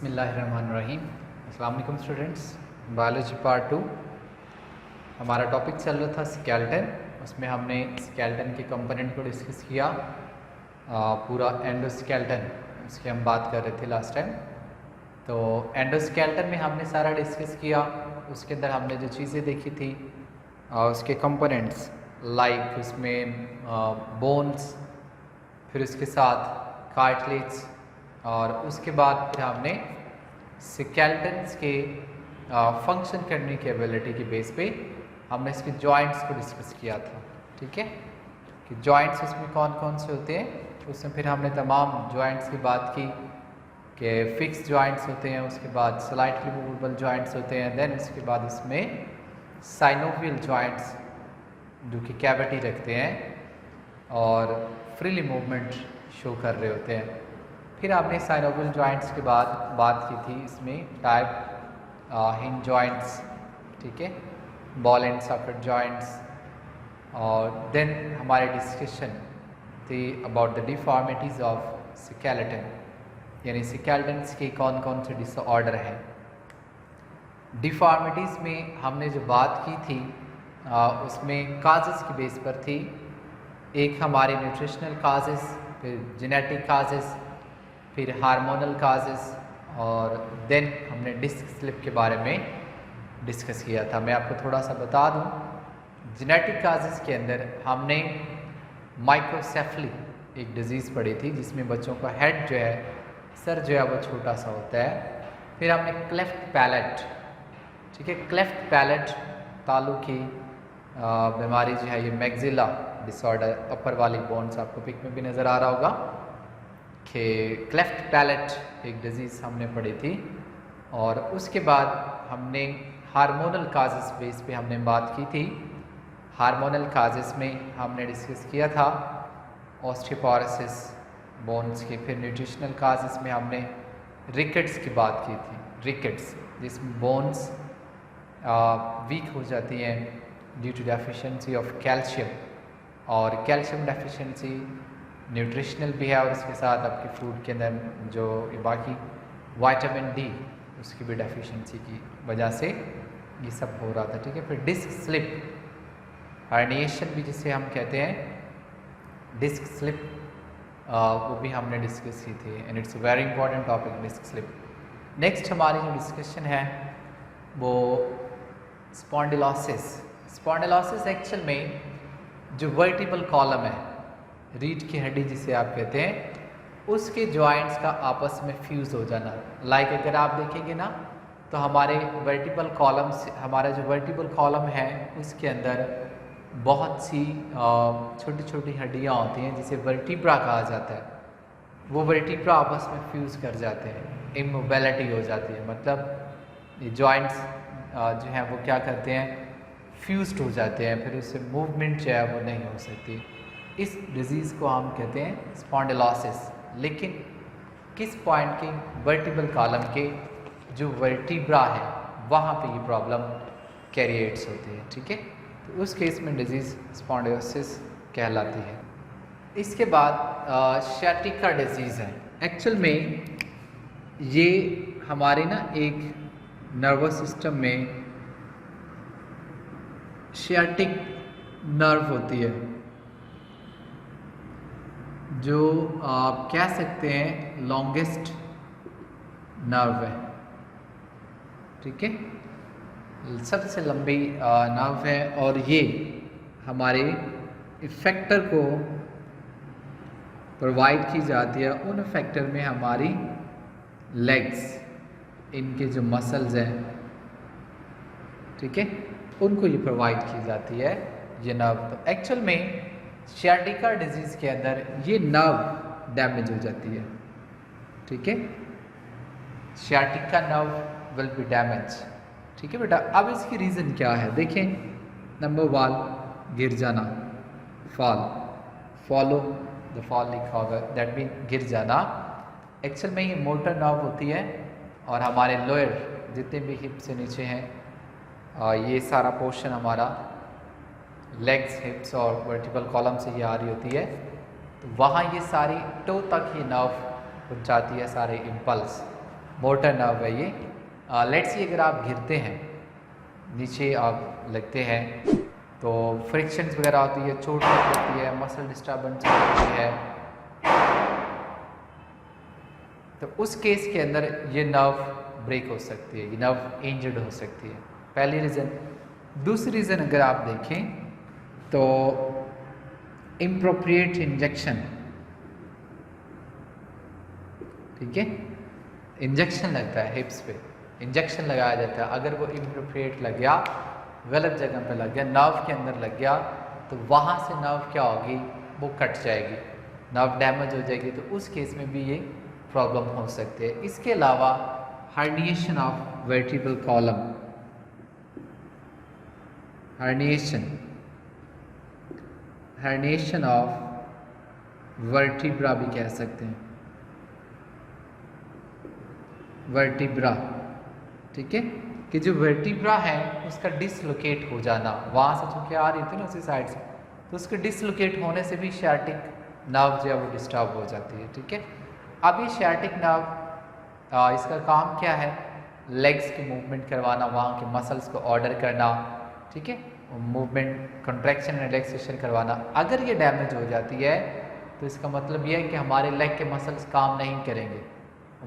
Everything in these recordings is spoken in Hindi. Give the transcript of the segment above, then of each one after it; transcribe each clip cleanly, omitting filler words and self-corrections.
बिस्मिल्लाहिर्रहमानिर्रहीम। अस्सलाम वालेकुम स्टूडेंट्स। बायोलॉजी पार्ट 2 हमारा टॉपिक चल रहा था स्केलेटन। उसमें हमने स्केलेटन के कंपोनेंट को डिस्कस किया। पूरा एंडोस्केलेटन उसकी हम बात कर रहे थे लास्ट टाइम। तो एंडोस्केलेटन में हमने सारा डिस्कस किया। उसके अंदर हमने जो चीज़ें देखी थी उसके कंपोनेंट्स लाइक उसमें बोन्स, फिर उसके साथ कार्टिलेज, और उसके बाद फिर हमने स्केलेटन्स के फंक्शन करने की एबिलिटी के बेस पे हमने इसके जॉइंट्स को डिस्कस किया था। ठीक है कि जॉइंट्स उसमें कौन कौन से होते हैं। उसमें फिर हमने तमाम जॉइंट्स की बात की कि फिक्स जॉइंट्स होते हैं, उसके बाद स्लाइटली मूवेबल जॉइंट्स होते हैं, देन उसके बाद उसमें साइनोवियल जॉइंट्स जो कि कैविटी रखते हैं और फ्रीली मूवमेंट शो कर रहे होते हैं। फिर आपने साइनोवियल जॉइंट्स के बाद बात की थी इसमें टाइप हिंज जॉइंट्स, ठीक है, बॉल एंड सॉकेट जॉइंट्स, और देन हमारे डिस्कशन थी about the deformities of skeleton, यानी स्केलेटन्स के कौन कौन से डिसऑर्डर हैं। डिफॉर्मिटीज़ में हमने जो बात की थी उसमें काजेस की बेस पर थी। एक हमारे न्यूट्रिशनल काजेस, फिर जेनेटिक काजेस, फिर हार्मोनल काजेस, और देन हमने डिस्क स्लिप के बारे में डिस्कस किया था। मैं आपको थोड़ा सा बता दूं, जेनेटिक काजेस के अंदर हमने माइक्रोसेफली एक डिज़ीज़ पढ़ी थी जिसमें बच्चों का हेड जो है, सर जो है वो छोटा सा होता है। फिर हमने क्लेफ्ट पैलेट, ठीक है, क्लेफ्ट पैलेट तालू की बीमारी जो है, ये मैग्जिला डिसऑर्डर, अपर वाली बोन्स आपको पिक में भी नज़र आ रहा होगा कि क्लेफ्ट पैलेट एक डिज़ीज़ हमने पढ़ी थी। और उसके बाद हमने हार्मोनल काजेस बेस पे हमने बात की थी। हार्मोनल काजेस में हमने डिस्कस किया था ऑस्टियोपोरोसिस बोन्स की। फिर न्यूट्रिशनल काजेस में हमने रिकेट्स की बात की थी, रिकेट्स जिसमें बोन्स वीक हो जाती हैं due to deficiency of calcium, और कैल्शियम डेफिशिएंसी न्यूट्रिशनल भी है, और इसके साथ आपके फूड के अंदर जो बाकी विटामिन डी उसकी भी डेफिशिएंसी की वजह से ये सब हो रहा था। ठीक है, फिर डिस्क स्लिप, हर्निएशन भी जिसे हम कहते हैं, डिस्क स्लिप वो भी हमने डिस्कस की थी, and it's a very important topic disc slip. Next हमारी जो डिस्कशन है वो स्पॉन्डिलोसिस। स्पॉन्डिलोसिस एक्चुअल में जो वर्टिबल कॉलम है, रीढ़ की हड्डी जिसे आप कहते हैं, उसके जॉइंट्स का आपस में फ्यूज़ हो जाना। लाइक अगर आप देखेंगे ना तो हमारे वर्टिबल कॉलम से, हमारा जो वर्टिबल कॉलम है उसके अंदर बहुत सी छोटी छोटी हड्डियाँ होती हैं जिसे वर्टिब्रा कहा जाता है। वो वर्टिब्रा आपस में फ्यूज़ कर जाते हैं, इमोबिलिटी हो जाती है, मतलब ये जॉइंट्स जो हैं वो क्या करते हैं, फ्यूज्ड हो जाते हैं, फिर उससे मूवमेंट जो है वो नहीं हो सकती। इस डिज़ीज़ को हम कहते हैं स्पॉन्डिलोसिस। लेकिन किस पॉइंट के, वर्टिबल कॉलम के जो वर्टिब्रा है वहाँ पे ये प्रॉब्लम कैरिएट्स होती है। ठीक है, तो उस केस में डिज़ीज़ स्पॉन्डिलोसिस कहलाती है। इसके बाद शियाटिका डिज़ीज़ है। एक्चुअल में ये हमारे ना एक नर्वस सिस्टम में शियाटिक नर्व होती है जो आप कह सकते हैं लॉन्गेस्ट नर्व है। ठीक है, सबसे लंबी नर्व है, और ये हमारे इफेक्टर को प्रोवाइड की जाती है। उन इफेक्टर में हमारी लेग्स, इनके जो मसल्स हैं, ठीक है, उनको ये प्रोवाइड की जाती है ये नर्व। तो एक्चुअल में शियाटिका डिजीज़ के अंदर ये नर्व डैमेज हो जाती है। ठीक है, sciatica nerve will be damage. ठीक है बेटा, अब इसकी रीज़न क्या है देखें। नंबर 1, गिर जाना, फॉल, फॉलो द फॉल लिखा होगा, दैट मीन गिर जाना। एक्चुअल में ये मोटर नर्व होती है, और हमारे लोअर जितने भी हिप से नीचे हैं, ये सारा पोर्शन हमारा लेग्स, हिप्स और वर्टिबल कॉलम से ये आ रही होती है। तो वहाँ ये सारी टो तक ये नर्व पहुँचाती है सारे इम्पल्स मोटर नर्व है ये। लेट्स सी अगर आप गिरते हैं, नीचे आप लगते हैं तो फ्रिक्शंस वगैरह होती है, चोट लगती है, मसल डिस्टर्बेंस होती है, तो उस केस के अंदर ये नर्व ब्रेक हो सकती है, ये नर्व इंजर्ड हो सकती है, पहली रीज़न। दूसरी रीज़न अगर आप देखें तो इम्प्रोप्रिएट इंजेक्शन, ठीक है, इंजेक्शन लगता है हिप्स पे, इंजेक्शन लगाया जाता है, अगर वो इम्प्रोप्रिएट लग गया, गलत जगह पे लग गया, नर्व के अंदर लग गया, तो वहाँ से नर्व क्या होगी, वो कट जाएगी, नर्व डैमेज हो जाएगी, तो उस केस में भी ये प्रॉब्लम हो सकती है। इसके अलावा herniation of vertebral column, herniation of vertebra भी कह सकते हैं, वर्टिब्रा, ठीक है, कि जो वर्टिब्रा है उसका डिसलोकेट हो जाना, वहाँ से चूँकि आ रही थी ना उसी साइड से, तो उसके डिसलोकेट होने से भी सियाटिक नर्व जो है वो डिस्टर्ब हो जाती है, ठीक है। अब ये सियाटिक नर्व इसका काम क्या है, लेग्स की मूवमेंट करवाना, वहाँ के मसल्स को ऑर्डर करना, ठीक है, मूवमेंट कंट्रैक्शन रिलैक्सेशन करवाना। अगर ये डैमेज हो जाती है तो इसका मतलब ये है कि हमारे लेग के मसल्स काम नहीं करेंगे,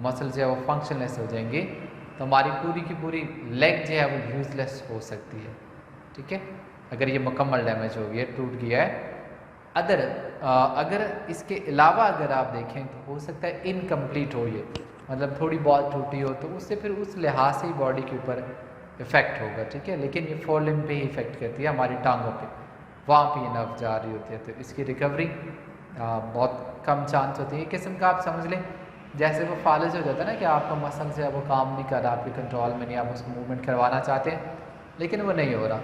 मसल्स जो है वो फंक्शनलेस हो जाएंगे, तो हमारी पूरी की पूरी लेग जो है वो यूजलेस हो सकती है, ठीक है, अगर ये मुकम्मल डैमेज हो गया, टूट गया है। अगर इसके अलावा अगर आप देखें तो हो सकता है इनकम्प्लीट हो ये, मतलब थोड़ी बहुत टूटी हो, तो उससे फिर उस लिहाज से ही बॉडी के ऊपर इफ़ेक्ट होगा, ठीक है, लेकिन ये फोर लिम्ब पे ही इफ़ेक्ट करती है, हमारी टांगों पे, वहाँ पे ये नर्व जा रही होती है, तो इसकी रिकवरी बहुत कम चांस होती है। एक किस्म का आप समझ लें जैसे वो फालिज हो जाता है ना कि आपका मसल से वो काम नहीं कर रहा, आपके कंट्रोल में नहीं, आप उसको मूवमेंट करवाना चाहते हैं लेकिन वो नहीं हो रहा।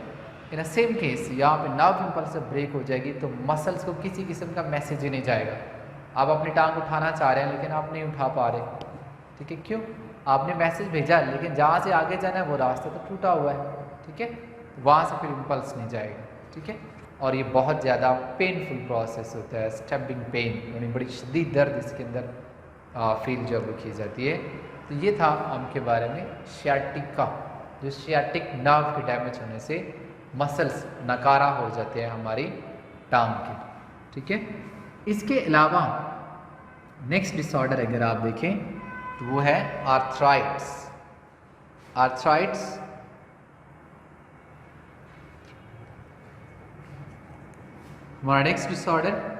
इन अ सेम केस यहाँ पे नर्व इम्पल्स जब ब्रेक हो जाएगी तो मसल्स को किसी किस्म का मैसेज ही नहीं जाएगा। आप अपनी टांग उठाना चाह रहे हैं लेकिन आप नहीं उठा पा रहे, ठीक है, क्यों, आपने मैसेज भेजा लेकिन जहाँ से आगे जाना है वो रास्ता तो टूटा हुआ है, ठीक है, वहाँ से फिर इम्पल्स नहीं जाएगा, ठीक है। और ये बहुत ज़्यादा पेनफुल प्रोसेस होता है, स्टबिंग पेन, यानी बड़ी शदीद दर्द इसके अंदर फील जब वो की जाती है। तो ये था उनके बारे में सियाटिक का, जो सियाटिक नर्व के डैमेज होने से मसल्स नकारा हो जाते हैं हमारी टांग के, ठीक है। इसके अलावा नेक्स्ट डिसऑर्डर अगर आप देखें तो वो है आर्थराइट्स। आर्थराइट्स हमारा नेक्स्ट डिसऑर्डर।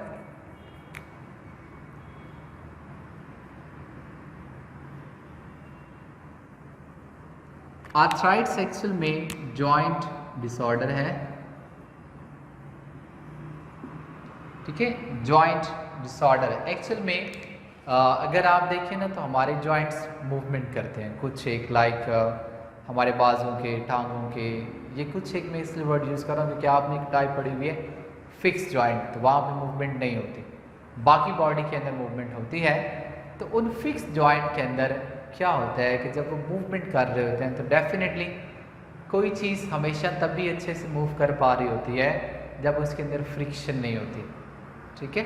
आर्थराइट्स एक्चुअल में जॉइंट डिसऑर्डर है, ठीक है, जॉइंट डिसऑर्डर एक्चुअल में अगर आप देखें ना तो हमारे जॉइंट्स मूवमेंट करते हैं, कुछ एक लाइक हमारे बाजों के, टांगों के, ये कुछ एक मैं इसलिए वर्ड यूज़ कर रहा हूँ क्योंकि आपने एक टाइप पढ़ी हुई है फिक्स जॉइंट, तो वहाँ पे मूवमेंट नहीं होती, बाकी बॉडी के अंदर मूवमेंट होती है। तो उन फिक्स जॉइंट के अंदर क्या होता है कि जब वो मूवमेंट कर रहे होते हैं तो डेफिनेटली कोई चीज़ हमेशा तब भी अच्छे से मूव कर पा रही होती है जब उसके अंदर फ्रिक्शन नहीं होती, ठीक है,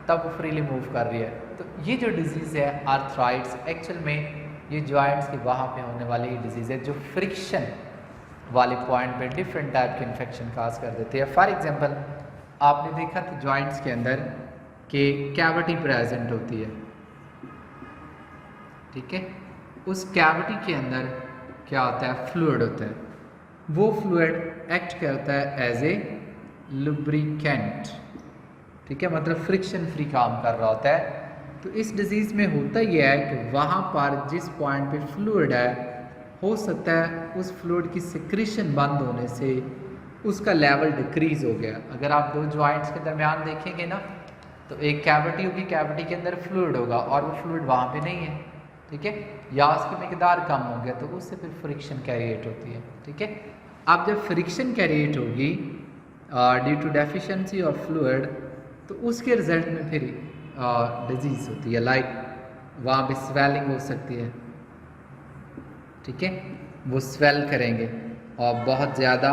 तब वो फ्रीली मूव कर रही है। तो ये जो डिजीज़ है आर्थराइट्स एक्चुअल में ये जॉइंट्स की वहाँ पे होने वाली ही डिजीज़ है जो फ्रिक्शन वाले पॉइंट पे डिफरेंट टाइप के इन्फेक्शन काज कर देते हैं। फॉर एग्जांपल आपने देखा कि जॉइंट्स के अंदर के कैविटी प्रेजेंट होती है, ठीक है, उस कैविटी के अंदर क्या होता है, फ्लूइड होता है, वो फ्लूइड एक्ट करता है एज ए लुब्रिकेंट, ठीक है, मतलब फ्रिक्शन फ्री काम कर रहा होता है। तो इस डिजीज़ में होता यह है कि वहाँ पर जिस पॉइंट पे फ्लूइड है हो सकता है उस फ्लूइड की सिक्रीशन बंद होने से उसका लेवल डिक्रीज़ हो गया। अगर आप दो जॉइंट्स के दरमियान देखेंगे ना तो एक कैविटी होगी, कैविटी के अंदर फ्लूइड होगा और वो फ्लूइड वहाँ पे नहीं है, ठीक है, या उसकी मकदार कम हो गया तो उससे फिर फ्रिक्शन कैरिएट होती है, ठीक है। अब जब फ्रिक्शन कैरिएट होगी due to deficiency of fluid तो उसके रिजल्ट में फिर डिजीज़ होती है, लाइक वहाँ पे स्वेलिंग हो सकती है, ठीक है, वो स्वेल करेंगे और बहुत ज़्यादा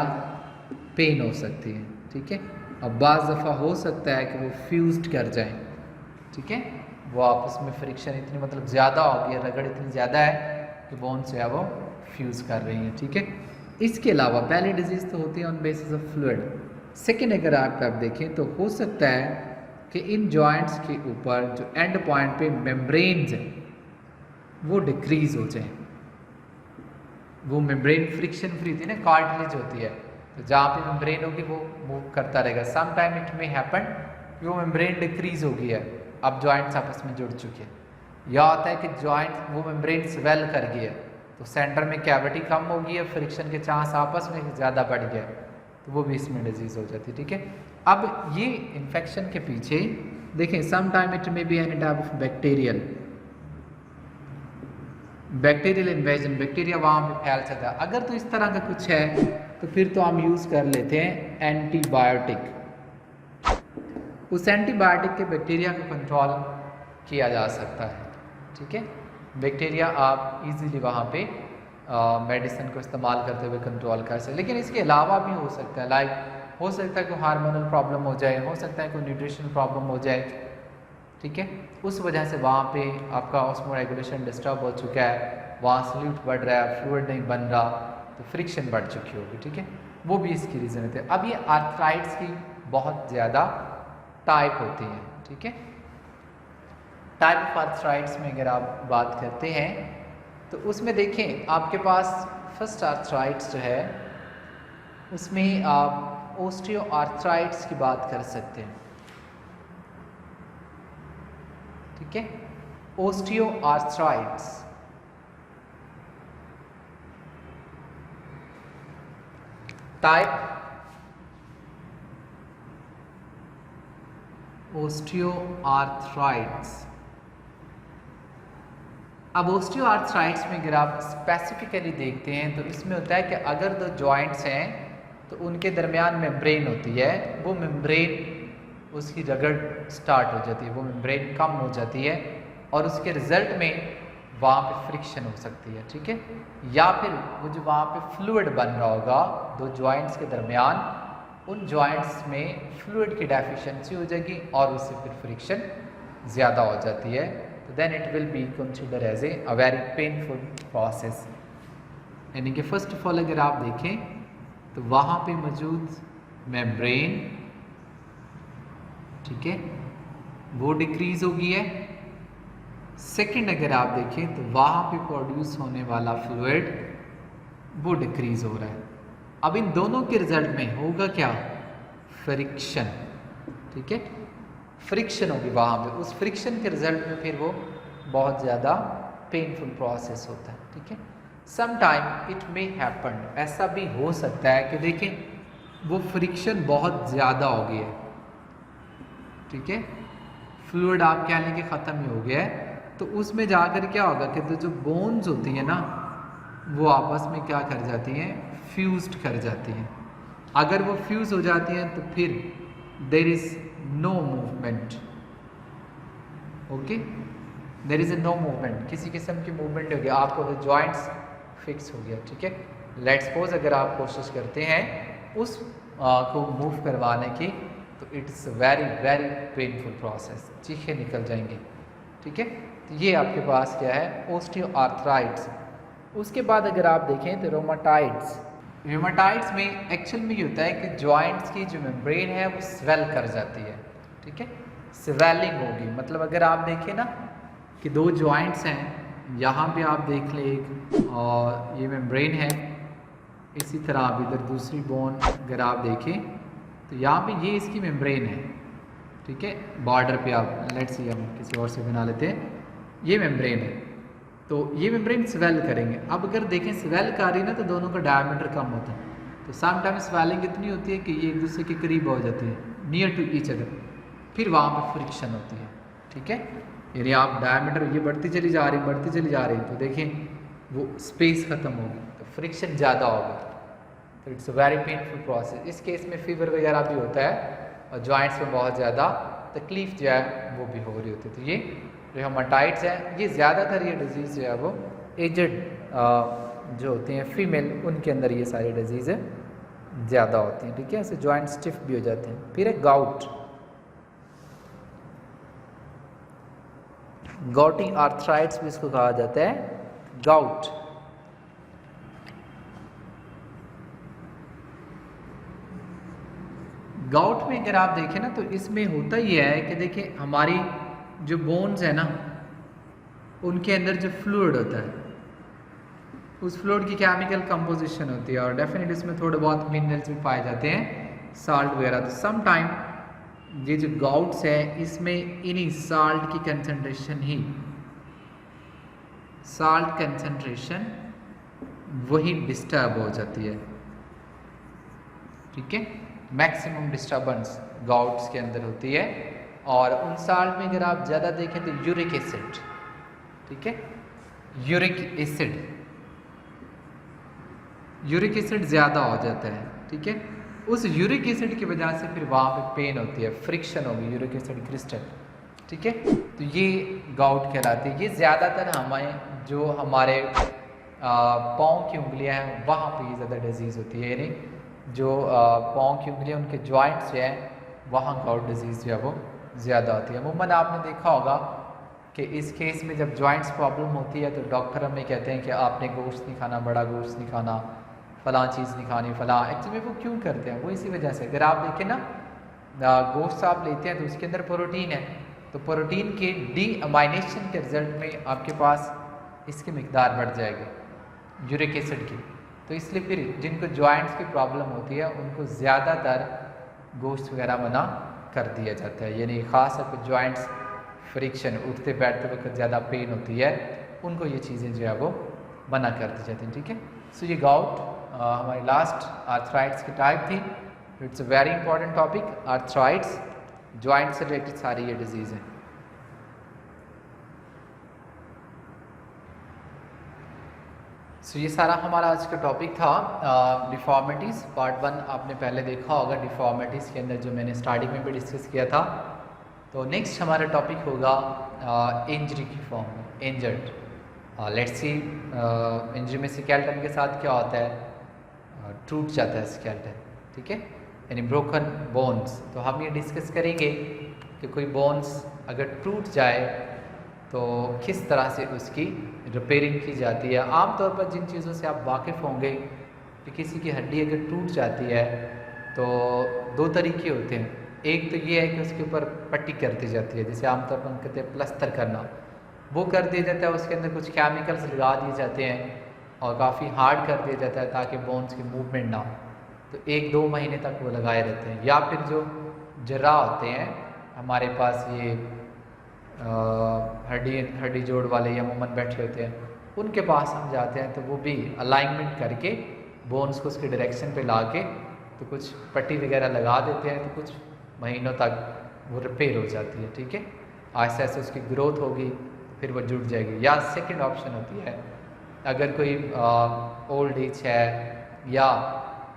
पेन हो सकती है, ठीक है, और बाज़ दफ़ा हो सकता है कि वो फ्यूज्ड कर जाएं, ठीक है, वो आपस में फ्रिक्शन इतनी मतलब ज़्यादा हो गई, रगड़ इतनी ज़्यादा है कि बोन्स जो है वो फ्यूज़ कर रही हैं, ठीक है। इसके अलावा पहली डिजीज़ तो होती है on basis of fluid. Second अगर आप देखें तो हो सकता है कि इन जॉइंट्स के ऊपर जो एंड पॉइंट पे मेम्ब्रेन्स हैं वो डिक्रीज हो जाए। वो मेम्ब्रेन फ्रिक्शन फ्री थी ना, कार्टिलेज होती है, तो जहाँ पे मेम्ब्रेन होगी वो मूव करता रहेगा। Some time it may happen कि वो मेम्ब्रेन डिक्रीज हो गई है, अब जॉइंट्स आपस में जुड़ चुके हैं। या होता है कि जॉइंट वो मेम्ब्रेन स्वेल कर गई है, तो सेंटर में कैविटी कम हो गई है, फ्रिक्शन के चांस आपस में ज़्यादा बढ़ गया, तो वो भी इसमें डिजीज़ हो जाती है, ठीक है। अब ये इन्फेक्शन के पीछे देखें, some time it may be any type of bacterial invasion, bacteria वहाँ पे फैल सकता है। अगर तो इस तरह का कुछ है तो फिर तो हम यूज़ कर लेते हैं एंटीबायोटिक। उस एंटीबायोटिक के बैक्टीरिया को कंट्रोल किया जा सकता है, ठीक है। बैक्टीरिया आप इजीली वहाँ पे मेडिसिन को इस्तेमाल करते हुए कंट्रोल कर सकते। लेकिन इसके अलावा भी हो सकता है, लाइक हो सकता है कोई हार्मोनल प्रॉब्लम हो जाए, हो सकता है कोई न्यूट्रिशन प्रॉब्लम हो जाए, ठीक है। उस वजह से वहाँ पे आपका ऑस्मो रेगुलेशन डिस्टर्ब हो चुका है, वहाँ सल्यूट बढ़ रहा है, फ्लूइड नहीं बन रहा, तो फ्रिक्शन बढ़ चुकी होगी, ठीक है। वो भी इसकी रीज़न होती है। अब ये आर्थराइट्स की बहुत ज़्यादा टाइप होती हैं, ठीक है। टाइप ऑफ आर्थराइट्स में अगर आप बात करते हैं तो उसमें देखें आपके पास फर्स्ट आर्थराइट्स जो है उसमें आप ओस्टियो आर्थराइट्स की बात कर सकते हैं, ठीक है। Osteoarthritis type osteoarthritis. अब ओस्टियो आर्थराइट्स में अगर आप स्पेसिफिकली देखते हैं तो इसमें होता है कि अगर दो जॉइंट्स हैं तो उनके दरमियान मेम्ब्रेन होती है, वो मेम्ब्रेन उसकी रगड़ स्टार्ट हो जाती है, वो मेम्ब्रेन कम हो जाती है और उसके रिजल्ट में वहाँ पे फ्रिक्शन हो सकती है, ठीक है। या फिर वो जो वहाँ पे फ्लूइड बन रहा होगा दो जॉइंट्स के दरमियान, उन जॉइंट्स में फ्लूइड की डेफिशिएंसी हो जाएगी और उससे फिर फ्रिक्शन ज़्यादा हो जाती है, तो then it will be consider as a very painful process. यानी कि फर्स्ट ऑफ ऑल अगर आप देखें तो वहाँ पे मौजूद मेम्ब्रेन, ठीक है, वो डिक्रीज हो गई है। सेकंड अगर आप देखें तो वहाँ पे प्रोड्यूस होने वाला फ्लूइड वो डिक्रीज हो रहा है। अब इन दोनों के रिजल्ट में होगा क्या? फ्रिक्शन, ठीक है, फ्रिक्शन होगी वहाँ पे। उस फ्रिक्शन के रिजल्ट में फिर वो बहुत ज़्यादा पेनफुल प्रोसेस होता है, ठीक है। Some time it may happen, ऐसा भी हो सकता है कि देखें वो फ्रिक्शन बहुत ज़्यादा हो गई है, ठीक है, फ्लूइड आप कह लें कि ख़त्म ही हो गया है, तो उसमें जाकर क्या होगा कि तो जो बोन्स होती हैं ना वो आपस में क्या कर जाती हैं, फ्यूज्ड कर जाती हैं। अगर वो फ्यूज़ हो जाती हैं तो फिर there is no movement, okay, there is no movement, किसी किस्म की मूवमेंट हो गया, आपको वो जॉइंट्स फिक्स हो गया, ठीक है। लेट्स सपोज अगर आप कोशिश करते हैं उस को मूव करवाने की तो it's very very painful process, चीखें निकल जाएंगी, ठीक है। तो ये आपके पास क्या है, ओस्टियोआर्थराइट्स। उसके बाद अगर आप देखें तो रोमाटाइड्स। रोमाटाइड्स में एक्चुअल में ये होता है कि जॉइंट्स की जो मेम्ब्रेन है वो स्वेल कर जाती है, ठीक है, स्वेलिंग होगी। मतलब अगर आप देखें ना कि दो जॉइंट्स हैं, यहाँ पे आप देख लें एक, और ये मेम्ब्रेन है, इसी तरह आप इधर दूसरी बोन अगर आप देखें तो यहाँ पे ये इसकी मेम्ब्रेन है, ठीक है, बॉर्डर पे आप लेट्स सी हम किसी और से बना लेते हैं, ये मेम्ब्रेन है, तो ये मेम्ब्रेन स्वेल करेंगे। अब अगर देखें स्वेल कर रही है ना तो दोनों का डायमीटर कम होता है, तो सम टाइम स्वेलिंग इतनी होती है कि ये एक दूसरे के करीब हो जाती है, नियर टू ईच अदर, फिर वहाँ पर फ्रिक्शन होती है, ठीक है। यानी आप डायमीटर ये बढ़ती चली जा रही बढ़ती चली जा रही, तो देखें वो स्पेस ख़त्म होगी तो फ्रिक्शन ज़्यादा होगा, तो it's a very painful process. इस केस में फीवर वगैरह भी होता है और जॉइंट्स में बहुत ज़्यादा तकलीफ जो है वो भी हो रही होती है। तो ये रोमाटाइड्स हैं, ये ज़्यादातर ये डिजीज़ जो है वो एजड जो होते हैं फीमेल, उनके अंदर ये सारी डिजीज़ें ज़्यादा होती हैं, ठीक है, ऐसे जॉइंट स्टिफ भी हो जाते हैं। फिर एक गाउट, गॉटी आर्थराइट्स भी इसको कहा जाता है, गाउट। गाउट में अगर आप देखें ना तो इसमें होता ही है कि देखिए हमारी जो बोन्स है ना उनके अंदर जो फ्लूइड होता है उस फ्लूइड की केमिकल कंपोजिशन होती है और डेफिनेटली इसमें थोड़े बहुत मिनरल्स भी पाए जाते हैं, साल्ट वगैरह। तो सम टाइम ये जो गाउट्स है इसमें इन्हीं साल्ट की कंसंट्रेशन ही साल्ट कंसंट्रेशन वही डिस्टर्ब हो जाती है, ठीक है। मैक्सिमम डिस्टर्बेंस गाउट्स के अंदर होती है और उन साल्ट में अगर आप ज़्यादा देखें तो यूरिक एसिड, ठीक है, यूरिक एसिड ज़्यादा हो जाता है, ठीक है। उस यूरिक एसिड की वजह से फिर वहाँ पे पेन होती है, फ्रिक्शन होगी यूरिक एसिड क्रिस्टल, ठीक है। तो ये गाउट कहलाती है। ये ज़्यादातर जो हमारे पाँव की उंगलियां हैं वहाँ पे ये ज़्यादा डिजीज़ होती है, यानी जो पाँव की उंगलियां उनके जॉइंट्स जो हैं वहाँ गाउट डिजीज़ जो है वो ज़्यादा होती है। अमूमन आपने देखा होगा कि इस केस में जब जॉइंट्स प्रॉब्लम होती है तो डॉक्टर हमें कहते हैं कि आपने गोश्त नहीं खाना, बड़ा गोश्त नहीं खाना, फ़लाँ चीज़ नहीं खानी, फ़लाँ। एक्चुअली वो क्यों करते हैं? वो इसी वजह से, अगर आप देखें ना गोश्त आप लेते हैं तो उसके अंदर प्रोटीन है, तो प्रोटीन के डीअमाइनेशन के रिजल्ट में आपके पास इसकी मिकदार बढ़ जाएगी यूरिक एसिड की। तो इसलिए फिर जिनको जॉइंट्स की प्रॉब्लम होती है उनको ज़्यादातर गोश्त वगैरह मना कर दिया जाता है, यानी ख़ास तौर पर जॉइंट्स फ्रिक्शन, उठते बैठते वक्त ज़्यादा पेन होती है, उनको ये चीज़ें जो है वो मना कर दी जाती हैं, ठीक है। सो ये गाउट हमारी लास्ट आर्थराइट्स की टाइप थी। It's a very important topic, arthritis, joint से रिलेटेड सारी ये डिजीज़ हैं। सो ये सारा हमारा आज का टॉपिक था डिफॉर्मिटीज़ पार्ट 1 आपने पहले देखा होगा। डिफॉर्मिटीज़ के अंदर जो मैंने स्टार्टिंग में भी डिस्कस किया था। तो नेक्स्ट हमारा टॉपिक होगा इंजरी की form, injured. Let's see injury में स्केलेटन के साथ क्या होता है, टूट जाता है स्केलेटन, ठीक है, यानी ब्रोकन बोन्स। तो हम ये डिस्कस करेंगे कि कोई बोन्स अगर टूट जाए तो किस तरह से उसकी रिपेयरिंग की जाती है। आमतौर पर जिन चीज़ों से आप वाकिफ़ होंगे कि किसी की हड्डी अगर टूट जाती है तो दो तरीके होते हैं। एक तो ये है कि उसके ऊपर पट्टी कर दी जाती है, जिसे आमतौर पर हम कहते हैं प्लस्तर करना, वो कर दिया जाता है। उसके अंदर कुछ केमिकल्स लगा दिए जाते हैं और काफ़ी हार्ड कर दिया जाता है ताकि बोन्स की मूवमेंट ना हो। तो 1-2 महीने तक वो लगाए रहते हैं। या फिर जो जर्रा होते हैं हमारे पास, ये हड्डी जोड़ वाले या अमूमन बैठे होते हैं, उनके पास हम जाते हैं तो वो भी अलाइनमेंट करके बोन्स को उसके डायरेक्शन पे ला के तो कुछ पट्टी वगैरह लगा देते हैं, तो कुछ महीनों तक वो रिपेयर हो जाती है, ठीक है। आहिस्ता आहिस्ता उसकी ग्रोथ होगी फिर वो जुड़ जाएगी। या सेकंड ऑप्शन होती है, अगर कोई ओल्ड एज है या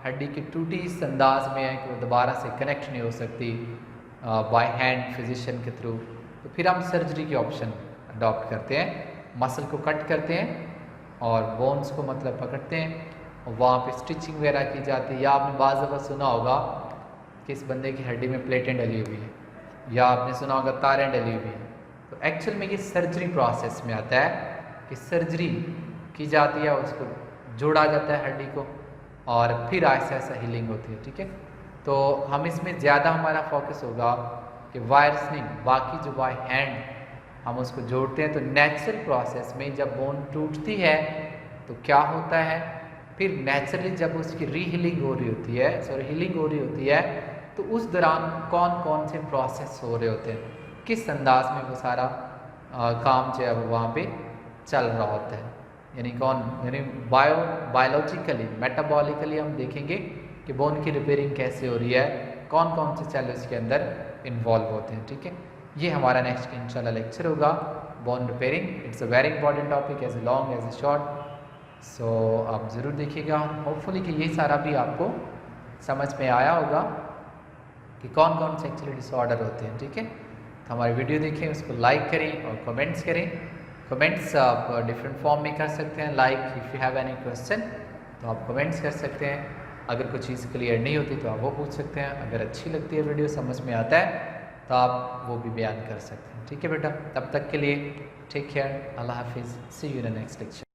हड्डी की टूटी इस अंदाज में है कि वो दोबारा से कनेक्ट नहीं हो सकती बाय हैंड फिजिशियन के थ्रू, तो फिर हम सर्जरी की ऑप्शन अडॉप्ट करते हैं। मसल को कट करते हैं और बोन्स को मतलब पकड़ते हैं और वहाँ पे स्टिचिंग वगैरह की जाती है। या आपने बाज़ दफ़ा सुना होगा कि इस बंदे की हड्डी में प्लेटें डली हुई है, या आपने सुना होगा तारें डली हुई हैं। तो एक्चुअल में ये सर्जरी प्रोसेस में आता है कि सर्जरी की जाती है, उसको जोड़ा जाता है हड्डी को और फिर ऐसा ऐसा हीलिंग होती है, ठीक है। तो हम इसमें ज़्यादा हमारा फोकस होगा कि वायर्स नहीं, बाकी जो बाय हैंड हम उसको जोड़ते हैं। तो नेचुरल प्रोसेस में जब बोन टूटती है तो क्या होता है, फिर नेचुरली जब उसकी हीलिंग हो रही होती है तो उस दौरान कौन कौन से प्रोसेस हो रहे होते हैं, किस अंदाज में वो सारा काम जो है वो वहाँ पे चल रहा होता है, यानी बायोलॉजिकली मेटाबॉलिकली हम देखेंगे कि बोन की रिपेयरिंग कैसे हो रही है, कौन कौन से सेल उसके अंदर इन्वॉल्व होते हैं, ठीक है। ये हमारा नेक्स्ट इंशाल्लाह लेक्चर होगा, bone repairing. It's a very important topic, as a long as a short. So आप ज़रूर देखिएगा, होपफुली कि ये सारा भी आपको समझ में आया होगा कि कौन कौन से एक्चुअली डिसऑर्डर होते हैं, ठीक है। तो हमारी वीडियो देखें, उसको लाइक करें और कमेंट्स करें। कमेंट्स आप डिफरेंट फॉर्म में कर सकते हैं, like if you have any question तो आप कमेंट्स कर सकते हैं। अगर कुछ चीज़ क्लियर नहीं होती तो आप वो पूछ सकते हैं। अगर अच्छी लगती है वीडियो, समझ में आता है तो आप वो भी बयान कर सकते हैं, ठीक है बेटा। तब तक के लिए टेक केयर, अल्लाह हाफिज़, see you in the next lecture.